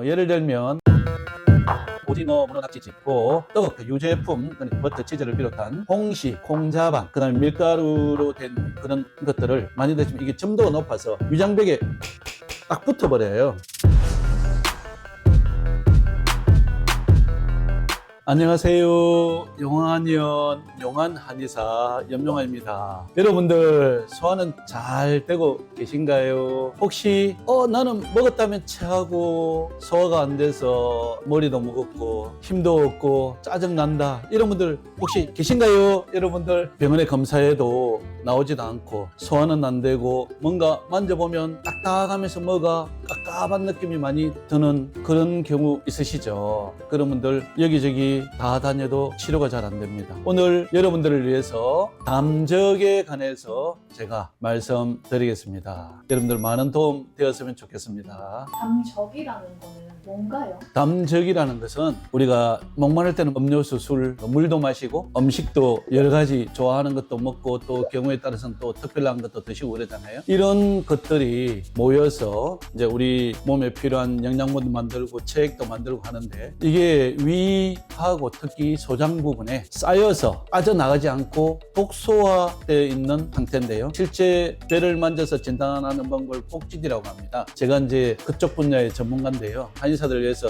예를 들면 오징어, 문어, 낙지 짚고 또 그 유제품, 버터, 치즈를 비롯한 홍시, 콩자반, 그 다음에 밀가루로 된 그런 것들을 많이 드시면 이게 점도가 높아서 위장벽에 딱 붙어버려요. 안녕하세요. 용한연, 용한한의사 염용환입니다. 여러분들 소화는 잘 되고 계신가요? 혹시 나는 먹었다면 체하고 소화가 안 돼서 머리도 무겁고 힘도 없고 짜증난다 이런 분들 혹시 계신가요? 여러분들 병원에 검사해도 나오지도 않고 소화는 안 되고 뭔가 만져보면 딱딱하면서 뭐가 깝깝한 느낌이 많이 드는 그런 경우 있으시죠? 그런 분들 여기저기 다 다녀도 치료가 잘 안 됩니다. 오늘 여러분들을 위해서 담적에 관해서 제가 말씀드리겠습니다. 여러분들 많은 도움 되었으면 좋겠습니다. 담적이라는 거는 뭔가요? 담적이라는 것은 우리가 목마를 때는 음료수, 술, 물도 마시고 음식도 여러 가지 좋아하는 것도 먹고 또 경우에 따라서는 또 특별한 것도 드시고 그러잖아요. 이런 것들이 모여서 이제 우리 몸에 필요한 영양분도 만들고 체액도 만들고 하는데 이게 위하고 특히 소장 부분에 쌓여서 빠져나가지 않고 독소화되어 있는 상태인데요. 실제 뼈를 만져서 진단하는 방법을 복진이라고 합니다. 제가 이제 그쪽 분야의 전문가인데요. 한의사들을 위해서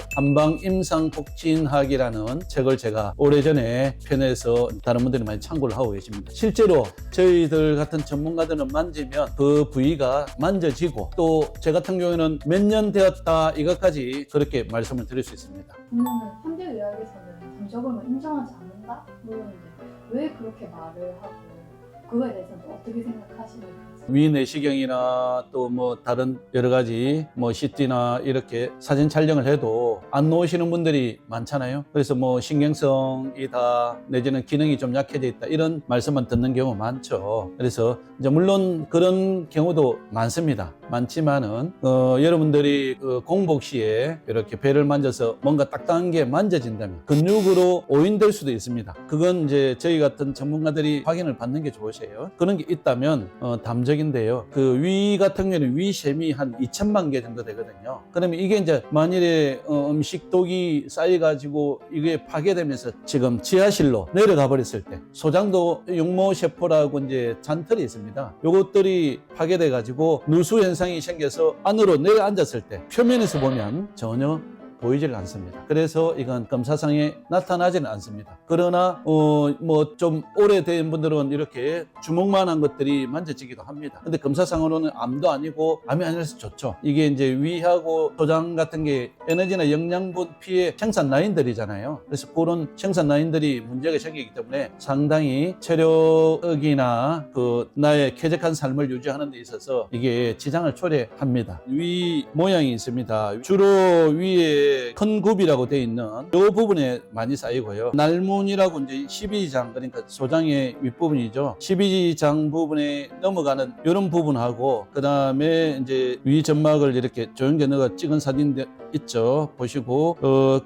한방임상복진학이라는 책을 제가 오래전에 펴내서 다른 분들이 많이 참고를 하고 계십니다. 실제로 저희들 같은 전문가들은 만지면 그 부위가 만져지고 또 제 같은 경우에는 몇 년 되었다 이것까지 그렇게 말씀을 드릴 수 있습니다. 그러면 현대의학에서는 담적을 인정하지 않는다? 물론인데 왜 그렇게 말을 하고 그거에 대해서는 어떻게 생각하시는지? 위내시경이나 또 뭐 다른 여러 가지 뭐 CT나 이렇게 사진 촬영을 해도 안 놓으시는 분들이 많잖아요. 그래서 뭐 신경성이다 내지는 기능이 좀 약해져 있다 이런 말씀만 듣는 경우 많죠. 그래서 이제 물론 그런 경우도 많습니다. 많지만은 여러분들이 공복 시에 이렇게 배를 만져서 뭔가 딱딱한 게 만져진다면 근육으로 오인될 수도 있습니다. 그건 이제 저희 같은 전문가들이 확인을 받는 게 좋으세요. 그런 게 있다면 담적인데요. 그 위 같은 경우는 위샘이 한 2천만 개 정도 되거든요. 그러면 이게 이제 만일에 음식독이 쌓여가지고 이게 파괴되면서 지금 지하실로 내려가 버렸을 때 소장도 육모세포라고 이제 잔털이 있습니다. 요것들이 파괴돼가지고 누수 현상이 생겨서 안으로 내려앉았을 때 표면에서 보면 전혀 보이질 않습니다. 그래서 이건 검사상에 나타나지는 않습니다. 그러나 뭐 좀 오래된 분들은 이렇게 주먹만한 것들이 만져지기도 합니다. 근데 검사상으로는 암도 아니고 암이 아니라서 좋죠. 이게 이제 위하고 소장 같은 게 에너지나 영양분 피해 생산 라인들이잖아요. 그래서 그런 생산 라인들이 문제가 생기기 때문에 상당히 체력이나 그 나의 쾌적한 삶을 유지하는 데 있어서 이게 지장을 초래합니다. 위 모양이 있습니다. 주로 위에 큰 굽이라고 되어 있는 이 부분에 많이 쌓이고요. 날문이라고 이제 12장 그러니까 소장의 윗부분이죠. 12장 부분에 넘어가는 이런 부분하고 그 다음에 이제 위 점막을 이렇게 조영재 넣어 찍은 사진 있죠. 보시고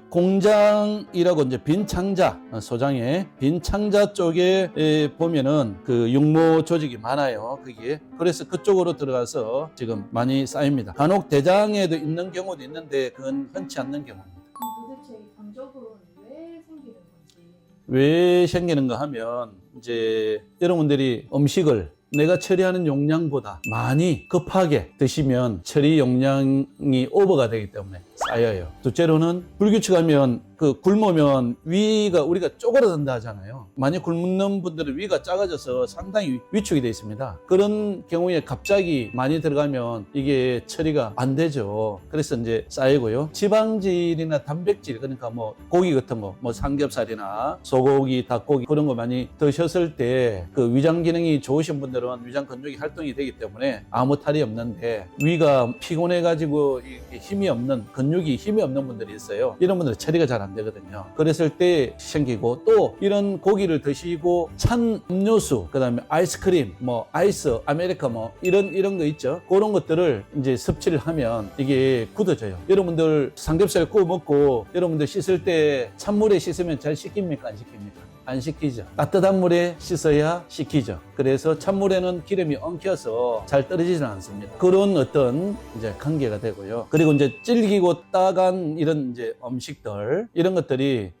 공장이라고 이제 빈 창자 소장의 빈 창자 쪽에 보면은 그 육모 조직이 많아요. 거기에 그래서 그쪽으로 들어가서 지금 많이 쌓입니다. 간혹 대장에도 있는 경우도 있는데 그건 흔치 않는 경우입니다. 도대체 이 담적은 왜 생기는 건지? 왜 생기는가 하면 이제 여러분들이 음식을 내가 처리하는 용량보다 많이 급하게 드시면 처리 용량이 오버가 되기 때문에 쌓여요. 둘째로는 불규칙하면 굶으면 위가 우리가 쪼그라든다 하잖아요. 만약 굶는 분들은 위가 작아져서 상당히 위축이 되어 있습니다. 그런 경우에 갑자기 많이 들어가면 이게 처리가 안 되죠. 그래서 이제 쌓이고요. 지방질이나 단백질 그러니까 뭐 고기 같은 거 뭐 삼겹살이나 소고기, 닭고기 그런 거 많이 드셨을 때 그 위장 기능이 좋으신 분들은 위장 근육이 활동이 되기 때문에 아무 탈이 없는데 위가 피곤해 가지고 힘이 없는 근육이 힘이 없는 분들이 있어요. 이런 분들은 처리가 잘 안 되거든요. 그랬을 때 생기고 또 이런 고기를 드시고 찬 음료수 그다음에 아이스크림 뭐 아이스 아메리카 뭐 이런 거 있죠. 그런 것들을 이제 섭취를 하면 이게 굳어져요. 여러분들 삼겹살 구워 먹고 여러분들 씻을 때 찬물에 씻으면 잘 씻깁니까 안 씻깁니까? 안 식히죠. 따뜻한 물에 씻어야 식히죠. 그래서 찬물에는 기름이 엉켜서 잘 떨어지지는 않습니다. 그런 어떤 이제 관계가 되고요. 그리고 이제 질기고 따간 이런 이제 음식들, 이런 것들이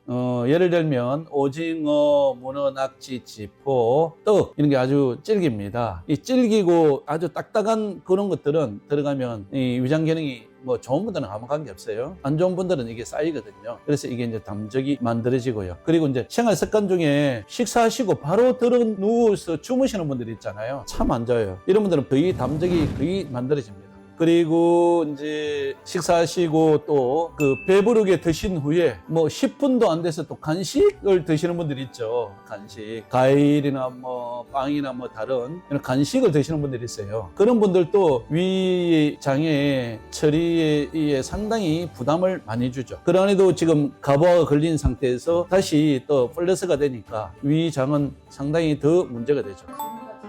예를 들면 오징어, 문어, 낙지, 지포, 떡 이런 게 아주 질깁니다. 이 질기고 아주 딱딱한 그런 것들은 들어가면 이 위장 기능이 뭐 좋은 분들은 아무 관계 없어요. 안 좋은 분들은 이게 쌓이거든요. 그래서 이게 이제 담적이 만들어지고요. 그리고 이제 생활 습관 중에 식사하시고 바로 들어 누워서 주무시는 분들이 있잖아요. 참 안 좋아요. 이런 분들은 거의 담적이 거의 만들어집니다. 그리고 이제 식사하시고 또 그 배부르게 드신 후에 뭐 10분도 안 돼서 또 간식을 드시는 분들이 있죠. 간식, 과일이나 뭐 빵이나 뭐 다른 이런 간식을 드시는 분들이 있어요. 그런 분들도 위장의 처리에 상당히 부담을 많이 주죠. 그러한에도 지금 가부화가 걸린 상태에서 다시 또 플러스가 되니까 위장은 상당히 더 문제가 되죠. 지금까지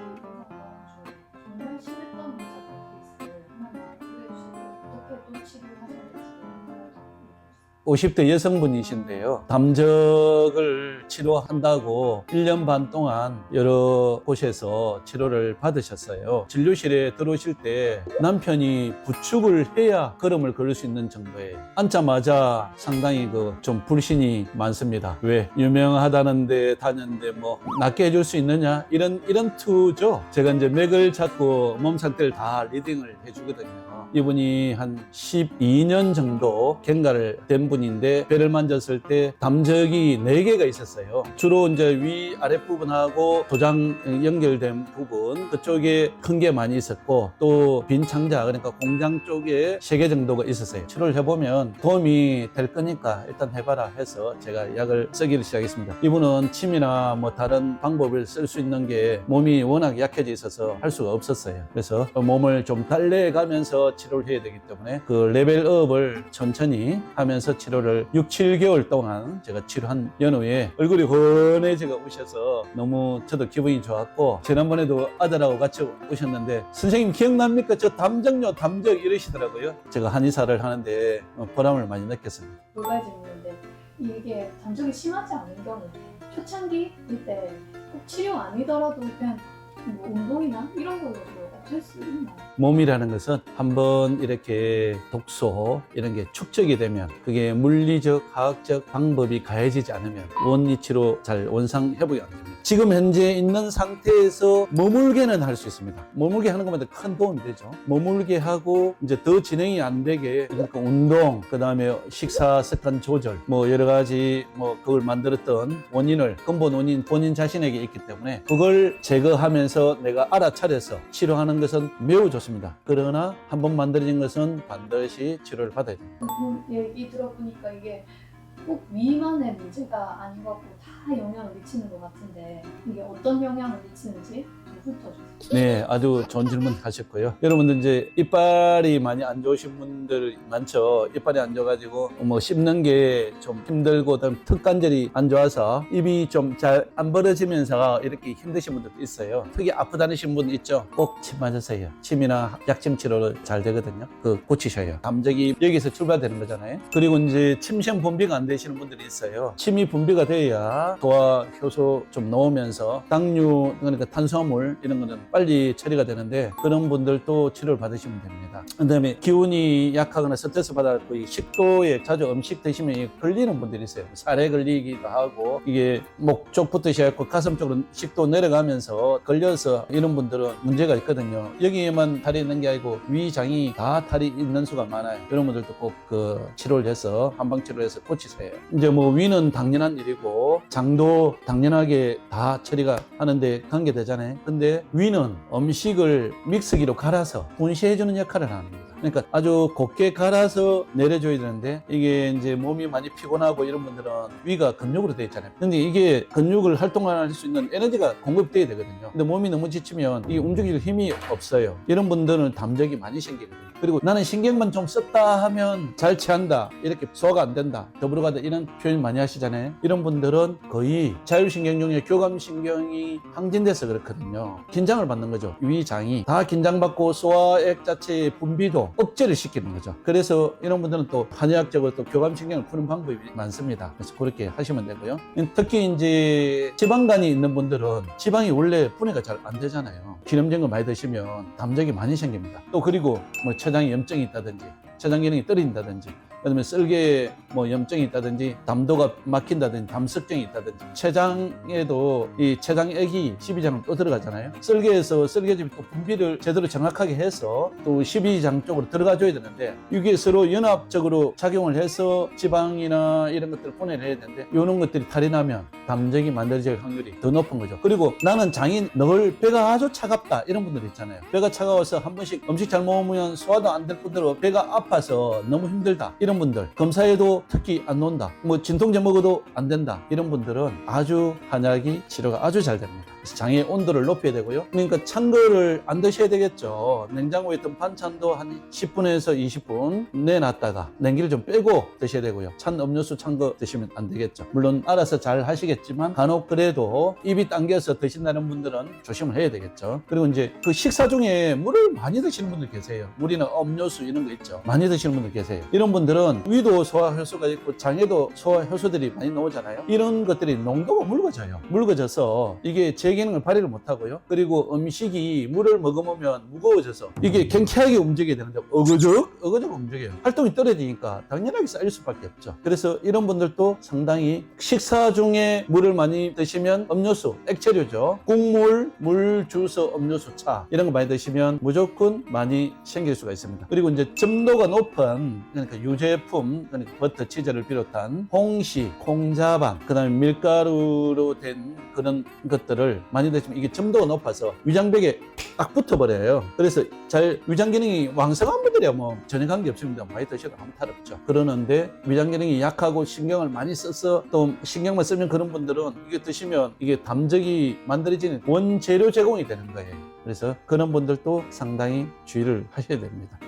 정말 심했던 문제가 하나만 소개해주시고 어떻게 또 치료하셨는지 50대 여성분이신데요. 담적을 치료한다고 1년 반 동안 여러 곳에서 치료를 받으셨어요. 진료실에 들어오실 때 남편이 부축을 해야 걸음을 걸을 수 있는 정도예요. 앉자마자 상당히 좀 불신이 많습니다. 왜? 유명하다는데 다녔는데 뭐 낫게 해줄 수 있느냐? 이런 투죠. 제가 이제 맥을 잡고 몸 상태를 다 리딩을 해주거든요. 이분이 한 12년 정도 갱가를 된 분인데 배를 만졌을 때 담적이 4개가 있었어요. 주로 이제 위 아랫부분하고 도장 연결된 부분 그쪽에 큰 게 많이 있었고 또 빈 창자 그러니까 공장 쪽에 3개 정도가 있었어요. 치료를 해보면 도움이 될 거니까 일단 해봐라 해서 제가 약을 쓰기를 시작했습니다. 이분은 침이나 뭐 다른 방법을 쓸 수 있는 게 몸이 워낙 약해져 있어서 할 수가 없었어요. 그래서 몸을 좀 달래가면서 치료를 해야 되기 때문에 그 레벨업을 천천히 하면서 치료를 6, 7개월 동안 제가 치료한 연후에 얼굴이 환해지가 오셔서 너무 저도 기분이 좋았고 지난번에도 아들하고 같이 오셨는데 선생님 기억납니까? 저 담적요 담적 이러시더라고요. 제가 한의사를 하는데 보람을 많이 느꼈습니다. 두 가지 있는데 이게 담적이 심하지 않은 경우 초창기 이때 꼭 치료 아니더라도 그냥 뭐 운동이나 이런 걸로 없앨 수 있나요? 몸이라는 것은 한번 이렇게 독소 이런 게 축적이 되면 그게 물리적, 화학적 방법이 가해지지 않으면 원리치로 잘 원상 회복이 안 됩니다. 지금 현재 있는 상태에서 머물게는 할 수 있습니다. 머물게 하는 것마다 큰 도움이 되죠. 머물게 하고 이제 더 진행이 안 되게 그러니까 운동, 그 다음에 식사 습관 조절, 뭐 여러 가지 뭐 그걸 만들었던 원인을 근본 원인 본인 자신에게 있기 때문에 그걸 제거하면서 내가 알아차려서 치료하는 것은 매우 좋습니다. 그러나 한번 만들어진 것은 반드시 치료를 받아야 됩니다. 얘기 들어보니까 이게 꼭 위만의 문제가 아닌 것 같고 다 영향을 미치는 것 같은데 이게 어떤 영향을 미치는지 좀 훑어주세요. 네, 아주 좋은 질문 하셨고요. 여러분들 이제 이빨이 많이 안 좋으신 분들 많죠. 이빨이 안 좋아가지고 뭐 씹는 게 좀 힘들고 턱관절이 안 좋아서 입이 좀 잘 안 벌어지면서 이렇게 힘드신 분들도 있어요. 특히 아프다니신 분 있죠. 꼭 침 맞으세요. 침이나 약침 치료를 잘 되거든요. 그 고치셔요. 담적이 여기서 출발되는 거잖아요. 그리고 이제 침샘 분비가 안 되시는 분들이 있어요. 침이 분비가 돼야 소화 효소 좀 넣으면서 당류 그러니까 탄수화물 이런 거는 빨리 처리가 되는데 그런 분들도 치료를 받으시면 됩니다. 그 다음에 기운이 약하거나 스트레스 받아서 식도에 자주 음식 드시면 걸리는 분들이 있어요. 살에 걸리기도 하고 이게 목 쪽부터 시작하고 가슴 쪽으로 식도 내려가면서 걸려서 이런 분들은 문제가 있거든요. 여기에만 탈이 있는 게 아니고 위장이 다 탈이 있는 수가 많아요. 이런 분들도 꼭 그 치료를 해서 한방 치료를 해서 고치세요. 이제 뭐 위는 당연한 일이고 장도 당연하게 다 처리가 하는데 관계되잖아요. 근데 위는 음식을 믹서기로 갈아서 분쇄해주는 역할을 합니다. 그러니까 아주 곱게 갈아서 내려줘야 되는데 이게 이제 몸이 많이 피곤하고 이런 분들은 위가 근육으로 되어 있잖아요. 근데 이게 근육을 활동할 수 있는 에너지가 공급돼야 되거든요. 근데 몸이 너무 지치면 이 움직일 힘이 없어요. 이런 분들은 담적이 많이 생기거든요. 그리고 나는 신경만 좀 썼다 하면 잘 체한다, 이렇게 소화가 안 된다, 더불어가다 이런 표현 많이 하시잖아요. 이런 분들은 거의 자율신경 중에 교감신경이 항진돼서 그렇거든요. 긴장을 받는 거죠. 위장이 다 긴장받고 소화액 자체의 분비도 억제를 시키는 거죠. 그래서 이런 분들은 또 한의학적으로 또 교감신경을 푸는 방법이 많습니다. 그래서 그렇게 하시면 되고요. 특히 이제 지방간이 있는 분들은 지방이 원래 분해가 잘 안 되잖아요. 기름진 거 많이 드시면 담적이 많이 생깁니다. 또 그리고 뭐 췌장에 염증이 있다든지 췌장 기능이 떨어진다든지, 그다음에 썰개에 뭐 염증이 있다든지, 담도가 막힌다든지, 담석증이 있다든지, 췌장에도 이 췌장액이 12장으로 또 들어가잖아요. 썰개에서 썰개즙이 또 분비를 제대로 정확하게 해서 또 12장 쪽으로 들어가줘야 되는데, 이게 서로 연합적으로 작용을 해서 지방이나 이런 것들을 분해를 해야 되는데, 이런 것들이 탈이 나면 담적이 만들어질 확률이 더 높은 거죠. 그리고 나는 장이 늘 배가 아주 차갑다 이런 분들 있잖아요. 배가 차가워서 한 번씩 음식 잘 먹으면 소화도 안 될 뿐더러 배가 아파서 너무 힘들다 이런 분들, 검사해도 특히 안 논다, 뭐 진통제 먹어도 안 된다 이런 분들은 아주 한약이 치료가 아주 잘 됩니다. 그래서 장의 온도를 높여야 되고요. 그러니까 찬 거를 안 드셔야 되겠죠. 냉장고에 있던 반찬도 한 10분에서 20분 내놨다가 냉기를 좀 빼고 드셔야 되고요. 찬 음료수 찬 거 드시면 안 되겠죠. 물론 알아서 잘 하시겠지만 간혹 그래도 입이 당겨서 드신다는 분들은 조심을 해야 되겠죠. 그리고 이제 그 식사 중에 물을 많이 드시는 분들 계세요. 물이나 음료수 이런 거 있죠. 많이 드시는 분들 계세요. 이런 분들은 위도 소화 효소가 있고 장에도 소화 효소들이 많이 나오잖아요. 이런 것들이 농도가 묽어져요. 묽어져서 이게 제 기능을 발휘를 못하고요. 그리고 음식이 물을 머금으면 무거워져서 이게 경쾌하게 움직여야 되는데 어그적 움직여요. 활동이 떨어지니까 당연하게 쌓일 수밖에 없죠. 그래서 이런 분들도 상당히 식사 중에 물을 많이 드시면 음료수, 액체류죠. 국물, 물, 주스, 음료수, 차 이런 거 많이 드시면 무조건 많이 생길 수가 있습니다. 그리고 이제 점도가 높은, 그러니까 유제품, 그러니까 버터, 치즈를 비롯한 홍시, 콩자반, 그 다음에 밀가루로 된 그런 것들을 많이 드시면 이게 점도가 높아서 위장벽에 딱 붙어버려요. 그래서 잘 위장 기능이 왕성한 분들이야 뭐 전혀 관계 없습니다. 많이 드셔도 아무 탈 없죠. 그러는데 위장 기능이 약하고 신경을 많이 써서 또 신경만 쓰면 그런 분들은 이게 드시면 이게 담적이 만들어지는 원재료 제공이 되는 거예요. 그래서 그런 분들도 상당히 주의를 하셔야 됩니다.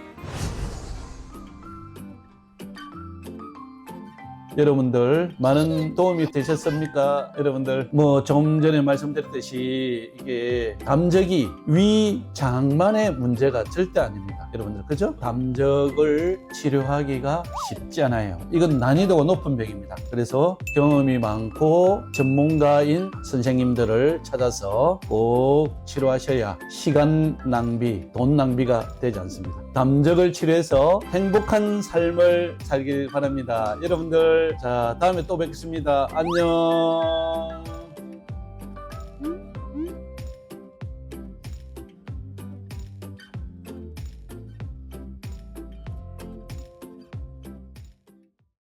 여러분들 많은 도움이 되셨습니까? 여러분들 뭐 좀 전에 말씀드렸듯이 이게 담적이 위장만의 문제가 절대 아닙니다. 여러분들 그죠? 담적을 치료하기가 쉽지 않아요. 이건 난이도가 높은 병입니다. 그래서 경험이 많고 전문가인 선생님들을 찾아서 꼭 치료하셔야 시간 낭비, 돈 낭비가 되지 않습니다. 담적을 치료해서 행복한 삶을 살길 바랍니다. 여러분들 자 다음에 또 뵙겠습니다. 안녕.